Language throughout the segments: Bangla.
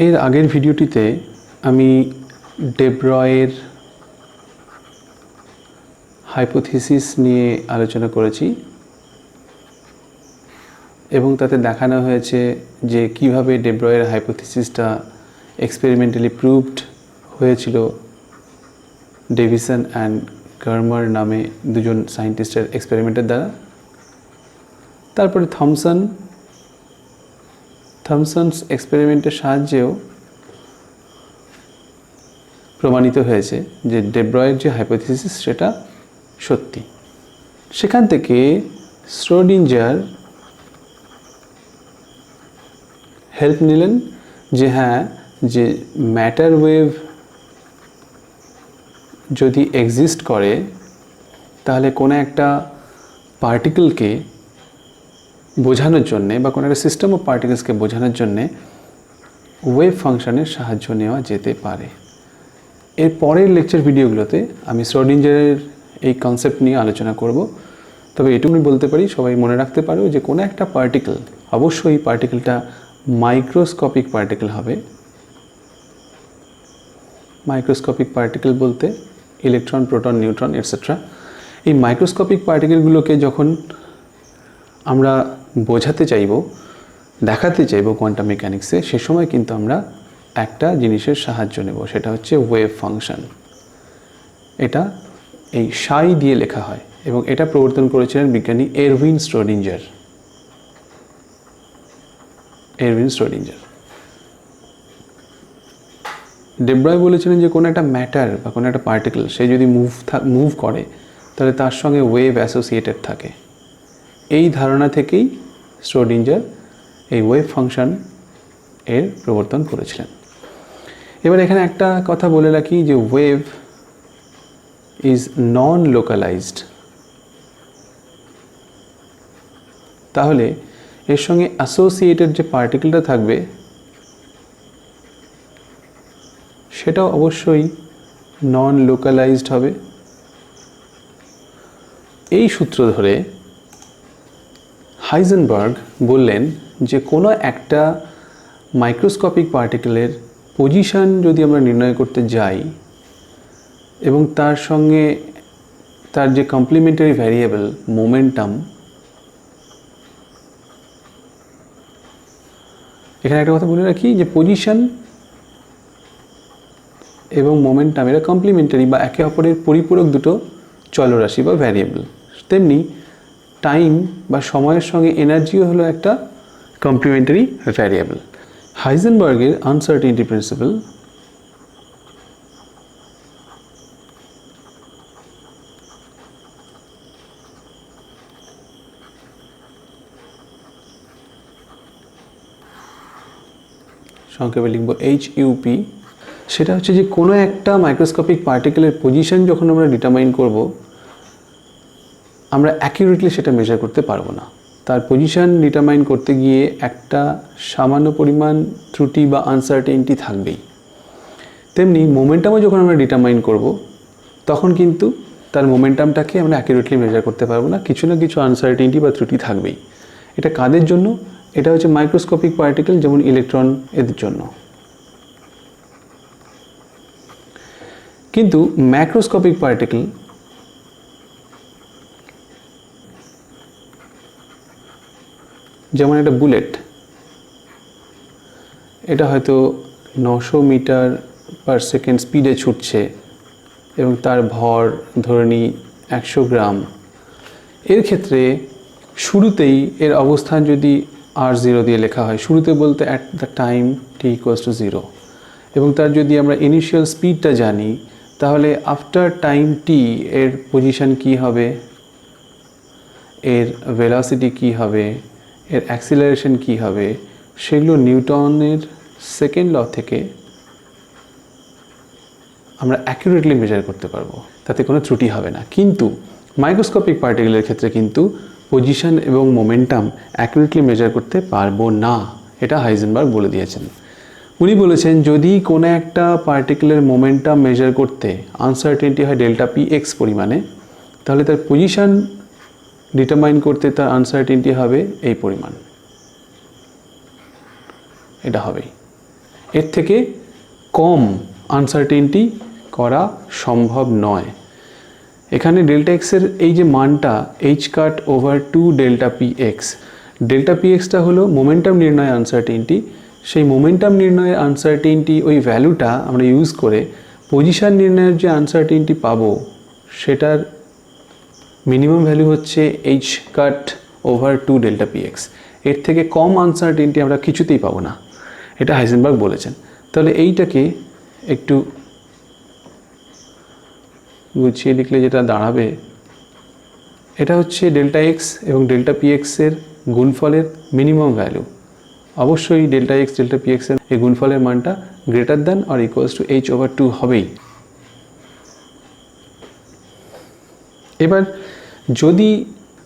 এর আগের ভিডিওটিতে আমি ডে ব্রয়ের হাইপোথিসিস নিয়ে আলোচনা করেছি এবং তাতে দেখানো হয়েছে যে কিভাবে ডে ব্রয়ের হাইপোথিসিসটা এক্সপেরিমেন্টালি প্রুভড হয়েছিল ডেভিসন অ্যান্ড গার্মার নামে দুজন সায়েন্টিস্টের এক্সপেরিমেন্টের দ্বারা। তারপরে থমসনস এক্সপেরিমেন্টের সাহায্যেও প্রমাণিত হয়েছে যে ডে ব্রয়ের যে হাইপোথিসিস সেটা সত্যি। সেখান থেকে শ্রোডিঞ্জার হেল্প নিলেন যে হ্যাঁ, যে ম্যাটার ওয়েভ যদি এক্সিস্ট করে তাহলে কোনো একটা পার্টিকেলকে বোঝানোর জন্যে বা কোনো একটা সিস্টেম অফ পার্টিকেলসকে বোঝানোর জন্যে ওয়েভ ফাংশনের সাহায্য নেওয়া যেতে পারে। এর পরের লেকচার ভিডিওগুলোতে আমি শ্রোডিঞ্জারের এই কনসেপ্ট নিয়ে আলোচনা করব। তবে এটুকুনি বলতে পারি, সবাই মনে রাখতে পারো যে কোনো একটা পার্টিকেল, অবশ্যই পার্টিকেলটা মাইক্রোস্কোপিক পার্টিকেল হবে। মাইক্রোস্কোপিক পার্টিকেল বলতে ইলেকট্রন, প্রোটন, নিউট্রন এটসেট্রা। এই মাইক্রোস্কোপিক পার্টিকেলগুলোকে যখন আমরা বোঝাতে চাইব, দেখাতে চাইব কোয়ান্টাম মেকানিক্সে, সে সময় কিন্তু আমরা একটা জিনিসের সাহায্য নেব, সেটা হচ্ছে ওয়েভ ফাংশন। এটা এই সাই দিয়ে লেখা হয় এবং এটা প্রবর্তন করেছিলেন বিজ্ঞানী এরউইন শ্রোডিঞ্জার। ডে ব্রয় বলেছিলেন যে কোনো একটা ম্যাটার বা কোনো একটা পার্টিকেল সে যদি মুভ করে তাহলে তার সঙ্গে ওয়েভ অ্যাসোসিয়েটেড থাকে। এই ধারণা থেকেই শ্রোডিঞ্জার এই ওয়েভ ফাংশন এর প্রবর্তন করেছিলেন। এবার এখানে একটা কথা বলে রাখি যে ওয়েভ ইজ নন লোকালাইজড। তাহলে এর সঙ্গে অ্যাসোসিয়েটেড যে পার্টিকেলটা থাকবে সেটাও অবশ্যই নন লোকালাইজড হবে। এই সূত্র ধরে হাইজেনবার্গ বললেন যে কোনো একটা মাইক্রোস্কোপিক পার্টিকেলের পজিশন যদি আমরা নির্ণয় করতে যাই এবং তার সঙ্গে তার যে কমপ্লিমেন্টারি ভ্যারিয়েবল মোমেন্টাম, এখানে একটা কথা বলে রাখি যে পজিশন এবং মোমেন্টাম এরা কমপ্লিমেন্টারি বা একে অপরের পরিপূরক দুটো চলরাশি বা ভ্যারিয়েবল। তেমনি টাইম বা সময়ের সঙ্গে এনার্জিও হলো একটা কমপ্লিমেন্টারি ভ্যারিয়েবল। হাইজেনবার্গের আনসার্টেনিটি প্রিন্সিপাল সংক্ষেপে লিখব HUP। সেটা হচ্ছে যে কোনো একটা মাইক্রোস্কোপিক পার্টিকেলের পজিশন যখন আমরা ডিটারমাইন করব, আমরা অ্যাকিউরেটলি সেটা মেজার করতে পারবো না। তার পজিশন ডিটারমাইন করতে গিয়ে একটা সামান্য পরিমাণ ত্রুটি বা আনসার্টেনিটি থাকবেই। তেমনি মোমেন্টামও যখন আমরা ডিটারমাইন করব তখন কিন্তু তার মোমেন্টামটাকে আমরা অ্যাকিউরেটলি মেজার করতে পারবো না, কিছু না কিছু আনসার্টেনিটি বা ত্রুটি থাকবেই। এটা কাদের জন্য? এটা হচ্ছে মাইক্রোস্কোপিক পার্টিকেল, যেমন ইলেকট্রন, এদের জন্য। কিন্তু ম্যাক্রোস্কোপিক পার্টিকেল, যেমন একটা বুলেট, এটা হয়তো 900 মিটার পার সেকেন্ড স্পিডে ছুটছে এবং তার ভর ধরে নিই 100 গ্রাম। এর ক্ষেত্রে শুরুতেই এর অবস্থান যদি r0 দিয়ে লেখা হয়, শুরুতে বলতে অ্যাট দ্য টাইম t=0, এবং তার যদি আমরা ইনিশিয়াল স্পিডটা জানি তাহলে আফটার টাইম t এর পজিশন কি হবে, এর ভেলোসিটি কি হবে, এর অ্যাক্সিলারেশন কি হবে, সেগুলো নিউটনের সেকেন্ড ল থেকে আমরা অ্যাকুরেটলি মেজার করতে পারবো, তাতে কোনো ত্রুটি হবে না। কিন্তু মাইক্রোস্কোপিক পার্টিকেলের ক্ষেত্রে কিন্তু পজিশন এবং মোমেন্টাম অ্যাকুরেটলি মেজার করতে পারবো না, এটা হাইজেনবার্গ বলে দিয়েছেন। উনি বলেছেন যদি কোনো একটা পার্টিকেলের মোমেন্টাম মেজার করতে আনসার্টেনিটি হয় ডেল্টা px পরিমাণে, তাহলে তার পজিশন ডিটারমাইন করতে তার আনসার্টেনিটি হবে এই পরিমাণ। এটা হবেই। এর থেকে কম আনসার্টেনটি করা সম্ভব নয়। এখানে ডেল্টা এক্সের এই যে মানটা এইচ কাট over 2 delta P x, delta P extra হলো মোমেন্টাম নির্ণয় আনসার্টেনটি। সেই মোমেন্টাম নির্ণয়ের আনসার্টেনটি ওই ভ্যালুটা আমরা ইউজ করে পজিশন নির্ণয়ের যে আনসার্টেনটি পাবো সেটার মিনিমাম ভ্যালু হচ্ছে এইচ কাট ওভার 2 ডেল্টা পি এক্স। এর থেকে কম আনসার্টেনটি আমরা কিছুতেই পাবো না, এটা হাইজেনবার্গ বলেছেন। তাহলে এইটাকে একটু গুছিয়ে লিখলে যেটা দাঁড়াবে, এটা হচ্ছে ডেল্টা এক্স এবং ডেল্টা পি এক্সের গুণফলের মিনিমাম ভ্যালু। অবশ্যই ডেল্টা এক্স ডেল্টা পি এক্সের এই গুণফলের মানটা greater than or equals to H over 2 হবেই। এবার যদি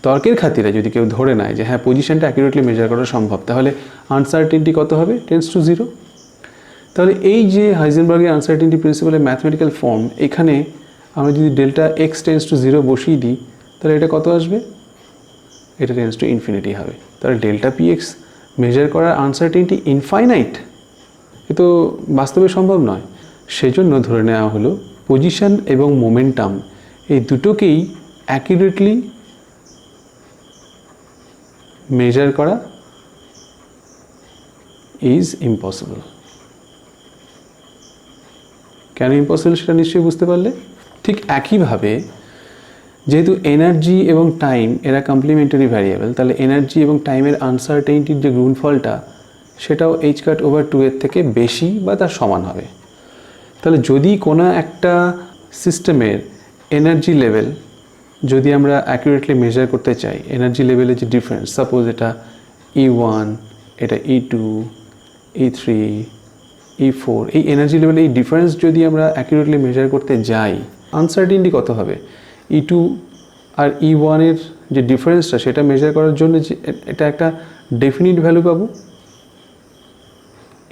তর্কের খাতিরে যদি কেউ ধরে নেয় যে হ্যাঁ পজিশনটা অ্যাকুরেটলি মেজার করা সম্ভব, তাহলে আনসার্টেনটি কত হবে? Tends to 0। তাহলে এই যে হাইজেনবার্গের আনসার্টেনটি প্রিন্সিপালের ম্যাথমেটিক্যাল ফর্ম, এখানে আমরা যদি ডেল্টা এক্স টেন্ডস টু 0 বসিয়ে দিই তাহলে এটা কত আসবে? এটা টেন্ডস টু ইনফিনিটি হবে। তাহলে ডেল্টা পি এক্স মেজার করার আনসার্টেনটি ইনফাইনাইট, এ তো বাস্তবে সম্ভব নয়। সেজন্য ধরে নেওয়া হলো পজিশন এবং মোমেন্টাম এই দুটোকেই অ্যাকুরেটলি মেজার করা ইজ ইম্পসিবল। কেন ইম্পসিবল সেটা নিশ্চয়ই বুঝতে পারলে। ঠিক একইভাবে যেহেতু এনার্জি এবং টাইম এরা কমপ্লিমেন্টারি ভ্যারিয়েবল, তাহলে এনার্জি এবং টাইমের আনসার্টেনটির যে গুণফলটা সেটাও এইচ কাট ওভার 2 এর থেকে বেশি বা তার সমান হবে। তাহলে যদি কোনো একটা সিস্টেমের এনার্জি লেভেল যদি আমরা অ্যাকুরেটলি মেজার করতে চাই, এনার্জি লেভেলের যে ডিফারেন্স, সাপোজ এটা E1, এটা E2, E3, E4, এই এনার্জি লেভেলে এই ডিফারেন্স যদি আমরা অ্যাকুরেটলি মেজার করতে যাই, আনসার্টেনটি কত হবে? E2 আর E1 এর যে ডিফারেন্সটা সেটা মেজার করার জন্য যে এটা একটা ডেফিনিট ভ্যালু পাবো,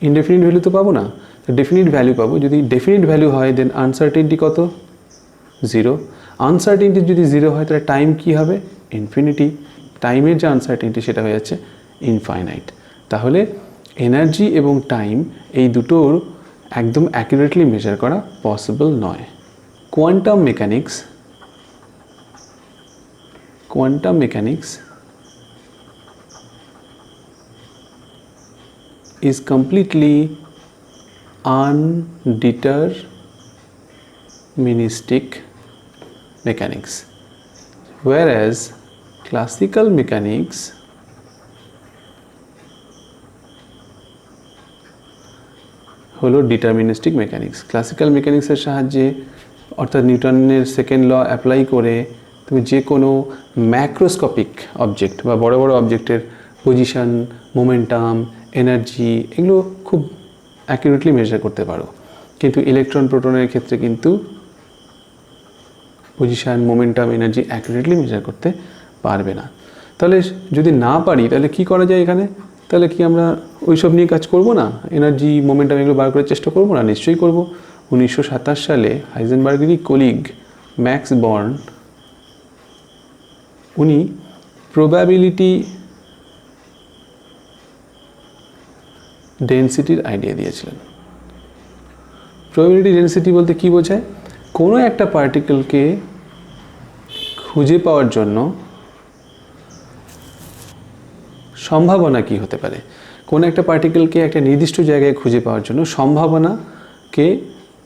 ইনডেফিনিট ভ্যালু তো পাবো না। তো ডেফিনিট ভ্যালু পাবো। যদি ডেফিনিট ভ্যালু হয় দেন আনসার্টেনটি কত? 0। আনসার্টেনটি যদি 0 হয় তাহলে টাইম কি হবে? ইনফিনিটি। টাইমের যে আনসার্টেনটি সেটা হয়ে যাচ্ছে ইনফাইনাইট। তাহলে এনার্জি এবং টাইম এই দুটোর একদম অ্যাকুরেটলি মেজার করা পসিবল নয়। Quantum mechanics is completely undeterministic mechanics, whereas classical mechanics হলো ডিটারমিনিস্টিক মেকানিক্স। ক্লাসিক্যাল মেকানিক্সের সাহায্যে অর্থাৎ নিউটনের সেকেন্ড ল অ্যাপ্লাই করে তুমি যে কোনো ম্যাক্রোস্কোপিক অবজেক্ট বা বড় বড় অবজেক্টের পজিশন, মোমেন্টাম, এনার্জি এগুলো খুব অ্যাকুরেটলি মেজার করতে পারো। কিন্তু ইলেকট্রন প্রোটনের ক্ষেত্রে কিন্তু position, momentum, energy accurately measure করতে পারবে না। তাহলে যদি না পারি তাহলে কি করা যায় এখানে? তাহলে কি আমরা ওইসব নিয়ে কাজ করব না? এনার্জি, মোমেন্টাম এগুলো বার করার চেষ্টা করব না? নিশ্চয়ই করব। 1927 সালে হাইজেনবার্গেরই কলিগ ম্যাক্স বর্ন উনি প্রবাবিলিটি ডেন্সিটির আইডিয়া দিয়েছিলেন। প্রবাবিলিটি ডেন্সিটি বলতে কি বোঝায়? কোনো একটা পার্টিকেলকে খুঁজে পাওয়ার জন্য সম্ভাবনা কি হতে পারে, কোনো একটা পার্টিকেলকে একটা নির্দিষ্ট জায়গায় খুঁজে পাওয়ার জন্য সম্ভাবনাকে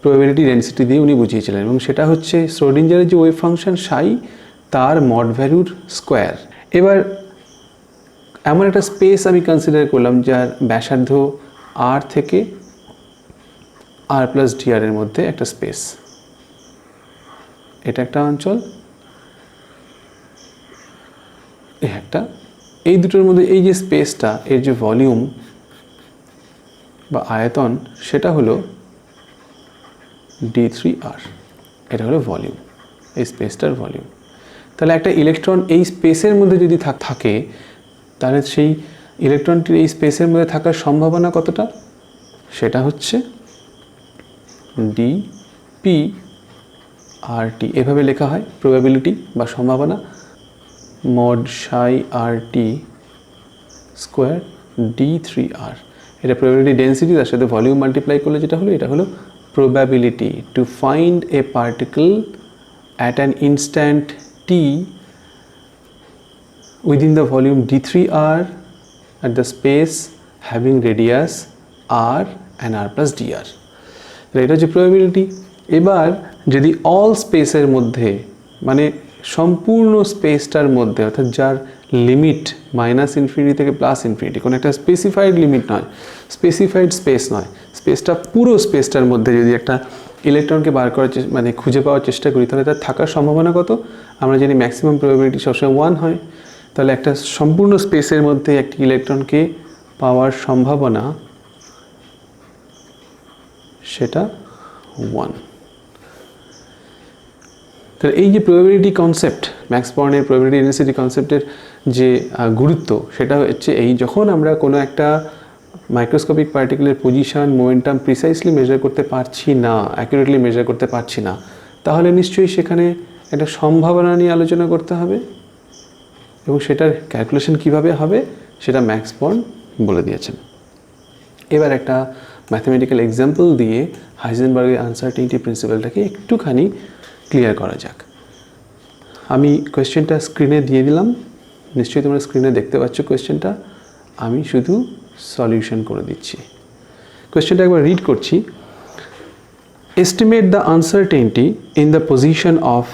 প্রবাবিলিটি ডেন্সিটি দিয়ে উনি বুঝিয়েছিলেন, এবং সেটা হচ্ছে শ্রোডিঞ্জারের যে ওয়েভ ফাংশন সাই তার মড ভ্যালুর স্কোয়ার। এবার এমন একটা স্পেস আমি কনসিডার করলাম যার ব্যাসার্ধ আর থেকে আর প্লাস ডিআর এর মধ্যে একটা স্পেস, এটা একটা অঞ্চল, একটা, এই দুটোর মধ্যে এই যে স্পেসটা, এর যে ভলিউম বা আয়তন সেটা হলো d3r, এটা হলো ভলিউম, এই স্পেসটার ভলিউম। তাহলে একটা ইলেকট্রন এই স্পেসের মধ্যে যদি থাকে তাহলে সেই ইলেকট্রনটির এই স্পেসের মধ্যে থাকার সম্ভাবনা কতটা? সেটা হচ্ছে dp/rt, এভাবে লেখা হয় প্রবাবিলিটি বা সম্ভাবনা, mod psi rt square d3r। এটা প্রবাবিলিটি ডেন্সিটি, তার সাথে ভলিউম মাল্টিপ্লাই করলে যেটা হলো এটা হলো probability to find a particle at an instant t within the volume d3r at the space having radius r and r plus dr. এটা হচ্ছে probability. এবার যদি অল স্পেসের মধ্যে মানে সম্পূর্ণ স্পেসটার মধ্যে অর্থাৎ যার লিমিট -ইনফিনিটি থেকে +ইনফিনিটি, কোনো একটা স্পেসিফাইড লিমিট নয়, স্পেসিফাইড স্পেস নয়, স্পেসটা পুরো স্পেসটার মধ্যে যদি একটা ইলেকট্রনকে বার করার মানে খুঁজে পাওয়ার চেষ্টা করি তাহলে তার থাকার সম্ভাবনা কত? আমরা জানি ম্যাক্সিমাম প্রবাবিলিটি সবসময় 1 হয়। তাহলে একটা সম্পূর্ণ স্পেসের মধ্যে একটি ইলেকট্রনকে পাওয়ার সম্ভাবনা সেটা 1। তাহলে এই যে প্রবাবিলিটি কনসেপ্ট, ম্যাক্স বর্নের প্রবাবিলিটি ডেন্সিটি কনসেপ্টের যে গুরুত্ব সেটা হচ্ছে এই, যখন আমরা কোনো একটা মাইক্রোস্কোপিক পার্টিকেলের পজিশন মোমেন্টাম প্রিসাইসলি মেজার করতে পারছি না, অ্যাকুরেটলি মেজার করতে পারছি না, তাহলে নিশ্চয়ই সেখানে একটা সম্ভাবনা নিয়ে আলোচনা করতে হবে এবং সেটার ক্যালকুলেশন কিভাবে হবে সেটা ম্যাক্স বর্ন বলে দিয়েছেন। এবার একটা ম্যাথমেটিক্যাল এক্সাম্পল দিয়ে হাইজেনবার্গের আনসার্টেনিটি প্রিন্সিপালটাকে একটুখানি ক্লিয়ার করা যাক। আমি কোয়েশ্চেনটা স্ক্রিনে দিয়ে দিলাম, নিশ্চয়ই তোমরা স্ক্রিনে দেখতে পাচ্ছ কোয়েশ্চেনটা, আমি শুধু সলিউশন করে দিচ্ছি। কোয়েশ্চেনটা একবার রিড করছি। Estimate the uncertainty in the position of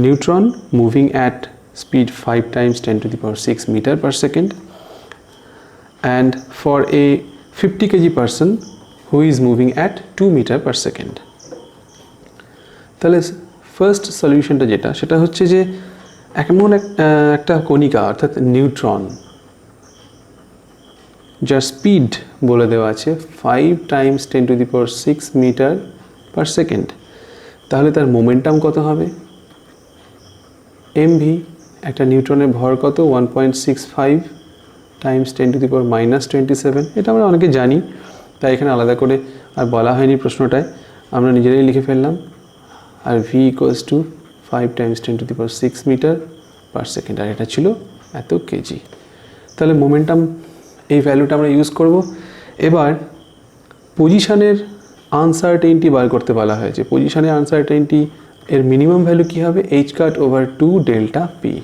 neutron moving at speed 5 times 10 to the power 6 meter per second and for a 50 kg person who is moving at 2 meter per second. তাহলে ফার্স্ট সলিউশনটা যেটা সেটা হচ্ছে যে এমন একটা কণিকা অর্থাৎ নিউট্রন যার স্পিড বলে দেওয়া আছে 5 times 10 to the power 6 meter per second, তাহলে তার মোমেন্টাম কত হবে? mv। একটা নিউট্রনের ভর কত? 1.65 times 10 to the power -27। এটা আমরা অনেকে জানি, তাই এখানে আলাদা করে আর বলা হয়নি প্রশ্নটায়, আমরা নিজেরাই লিখে ফেললাম। আর v equals to 5 times 10 to the power 6 meter per second, আর এটা ছিল এত কেজি। তাহলে মোমেন্টাম এই ভ্যালুটা আমরা ইউজ করব। এবার পজিশনের আনসার্টেনিটি বার করতে বলা হয়েছে। পজিশনের আনসার্টেনিটি এর মিনিমাম ভ্যালু কী হবে? h cut over 2 delta p.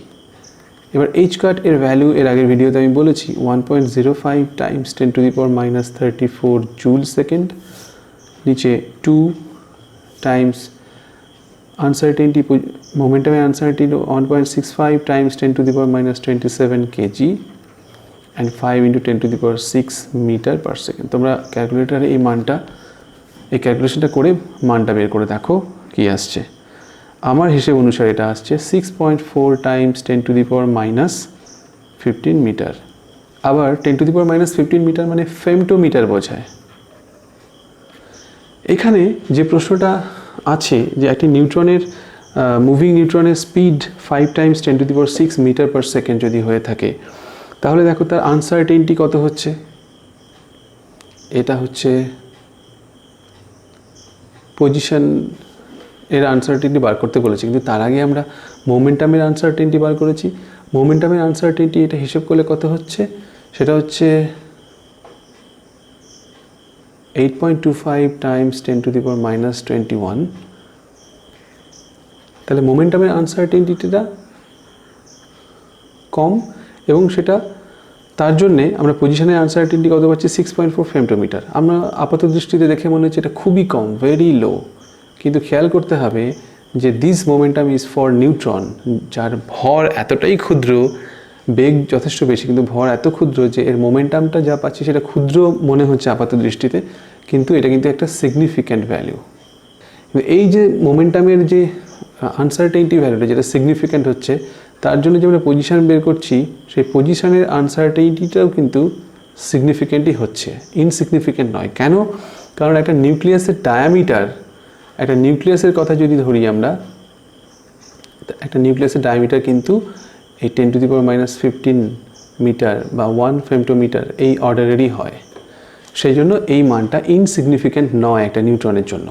এবার h কাট এর ভ্যালু এর আগের ভিডিওতে আমি বলেছি 1.05 times 10 to the power -34 joule second, নিচে 2 টাইমস আনসার্টেনিটি মোমেন্টামের uncertainty 1.65 times 10 to the power -27 KG and 5 into 10 to the power 6 metre per second. তোমরা ক্যালকুলেটারে এই মানটা, এই ক্যালকুলেশনটা করে মানটা বের করে দেখো কী আসছে। আমার হিসেব অনুসারে এটা আসছে 6.4 times 10 to the power -15 metre. আবার 10 টু দি পাওয়ার -15 মিটার মানে ফেমটোমিটার বোঝায়। এখানে যে প্রশ্নটা আছে যে একটি নিউট্রনের মুভিং নিউট্রনের speed 5 times 10 to the power 6 metre per second যদি হয়ে থাকে, তাহলে দেখো তার আনসার্টেনিটি কত হচ্ছে? এটা হচ্ছে পজিশন এর আনসার্টেনিটি বার করতে বলেছি, কিন্তু তার আগে আমরা মোমেন্টামের আনসার্টেনিটি বার করেছি। মোমেন্টামের আনসার্টেনিটি এটা হিসেব করলে কত হচ্ছে? সেটা হচ্ছে 8.25 টাইমস 10 টু দি পাওয়ার -21। তাহলে মোমেন্টামের আনসার্টেনিটিটা কম এবং সেটা তার জন্যে আমরা পজিশনের আনসার্টেনিটি কত পাচ্ছি? 6.4 ফেমটোমিটার। আমরা আপাত দৃষ্টিতে দেখে মনে হচ্ছে এটা খুবই কম, ভেরি লো, কিন্তু খেয়াল করতে হবে যে this momentum is for neutron, যার ভর এতটাই ক্ষুদ্র, বেগ যথেষ্ট বেশি কিন্তু ভর এত ক্ষুদ্র যে এর মোমেন্টামটা যা পাচ্ছি সেটা ক্ষুদ্র মনে হচ্ছে আপাত দৃষ্টিতে, কিন্তু এটা কিন্তু একটা সিগনিফিক্যান্ট ভ্যালু। এই যে মোমেন্টামের যে আনসার্টেনিটি ভ্যালুটা যেটা সিগনিফিক্যান্ট হচ্ছে, তার জন্য যে আমরা পজিশন বের করছি সেই পজিশনের আনসার্টেনিটিটাও কিন্তু সিগনিফিক্যান্টই হচ্ছে, ইনসিগনিফিক্যান্ট নয়। কেন? কারণ একটা নিউক্লিয়াসের ডায়ামিটার, একটা নিউক্লিয়াসের কথা যদি ধরি আমরা, একটা নিউক্লিয়াসের ডায়ামিটার কিন্তু এই 10 টু দি পাওয়ার -15 মিটার বা 1 ফেমটোমিটার এই অর্ডারেরই হয়। সেই জন্য এই মানটা ইনসিগনিফিক্যান্ট নয় একটা নিউট্রনের জন্য।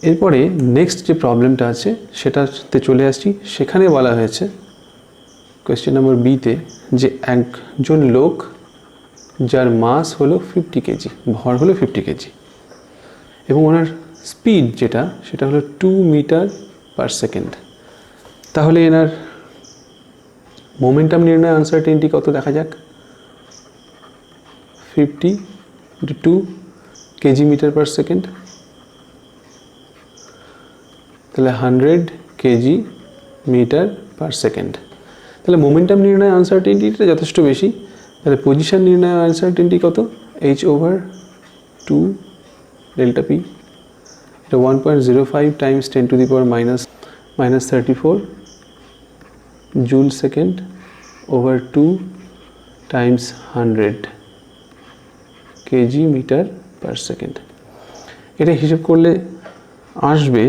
এরপরে নেক্সট যে প্রবলেমটা আছে সেটাতে চলে আসছি। সেখানে বলা হয়েছে কোয়েশ্চেন নম্বর বিতে যে একজন লোক যার মাস হলো 50 কেজি, ভর হলো 50 কেজি, এবং ওনার স্পিড যেটা সেটা হলো 2 মিটার পার সেকেন্ড। তাহলে এনার মোমেন্টাম নির্ণয় আনসার্টেনিটি কত দেখা যাক। 50 × 2 কেজি মিটার পার সেকেন্ড, তাহলে 100 কেজি মিটার পার সেকেন্ড। তাহলে মোমেন্টাম নির্ণয় আনসার্টেনিটিটা যথেষ্ট বেশি। তাহলে পজিশন নির্ণয় আনসার্টেনিটি কত? h/2 ডেল্টা পি, এটা 1.05 times 10⁻⁻⁻34 joule second over 2 times 100 KG metre per second. এটা হিসেব করলে আসবে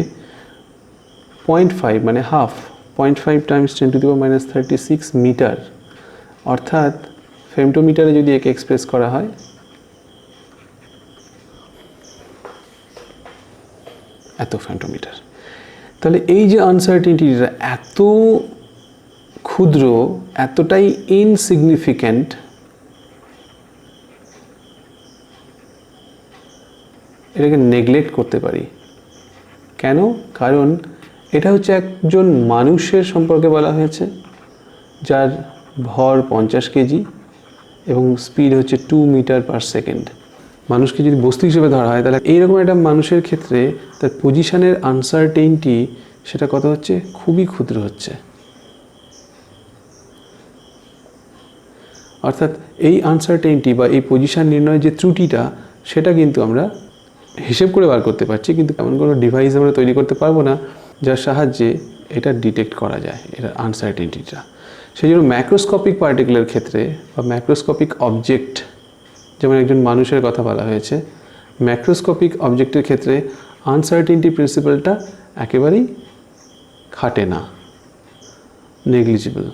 0.5 মানে হাফ, 0.5 টাইমস 10⁻⁻36 মিটার, অর্থাৎ ফেমটোমিটারে যদি একে এক্সপ্রেস করা হয় এত ফেমটোমিটার। তাহলে এই যে আনসার্টেনিটিটা এত ক্ষুদ্র, এতটাই ইনসিগনিফিক্যান্ট, এটাকে নেগলেক্ট করতে পারি। কেন? কারণ এটা হচ্ছে একজন মানুষের সম্পর্কে বলা হয়েছে যার ভর 50 কেজি এবং স্পিড হচ্ছে 2 মিটার পার সেকেন্ড। মানুষকে যদি বস্তু হিসেবে ধরা হয় তাহলে এইরকম একটা মানুষের ক্ষেত্রে তার পজিশনের আনসার্টেনিটি সেটা কত হচ্ছে? খুবই ক্ষুদ্র হচ্ছে। অর্থাৎ এই আনসার্টেনিটি বা এই পজিশন নির্ণয়ের যে ত্রুটিটা সেটা কিন্তু আমরা হিসেব করে বার করতে পারছি, কিন্তু এমন কোনো ডিভাইস আমরা তৈরি করতে পারবো না যার সাহায্যে এটা ডিটেক্ট করা যায়, এটা আনসার্টেনিটিটা। সেই জন্য ম্যাক্রোস্কোপিক পার্টিকেলের ক্ষেত্রে বা ম্যাক্রোস্কোপিক অবজেক্ট, যেমন একজন মানুষের কথা বলা হয়েছে, ম্যাক্রোস্কোপিক অবজেক্টের ক্ষেত্রে আনসার্টেনিটি প্রিন্সিপালটা একেবারেই খাটে না, নেগলিজিবল।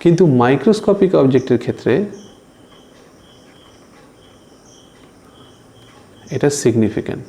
কিন্তু মাইক্রোস্কোপিক অবজেক্টের ক্ষেত্রে এটা সিগনিফিক্যান্ট।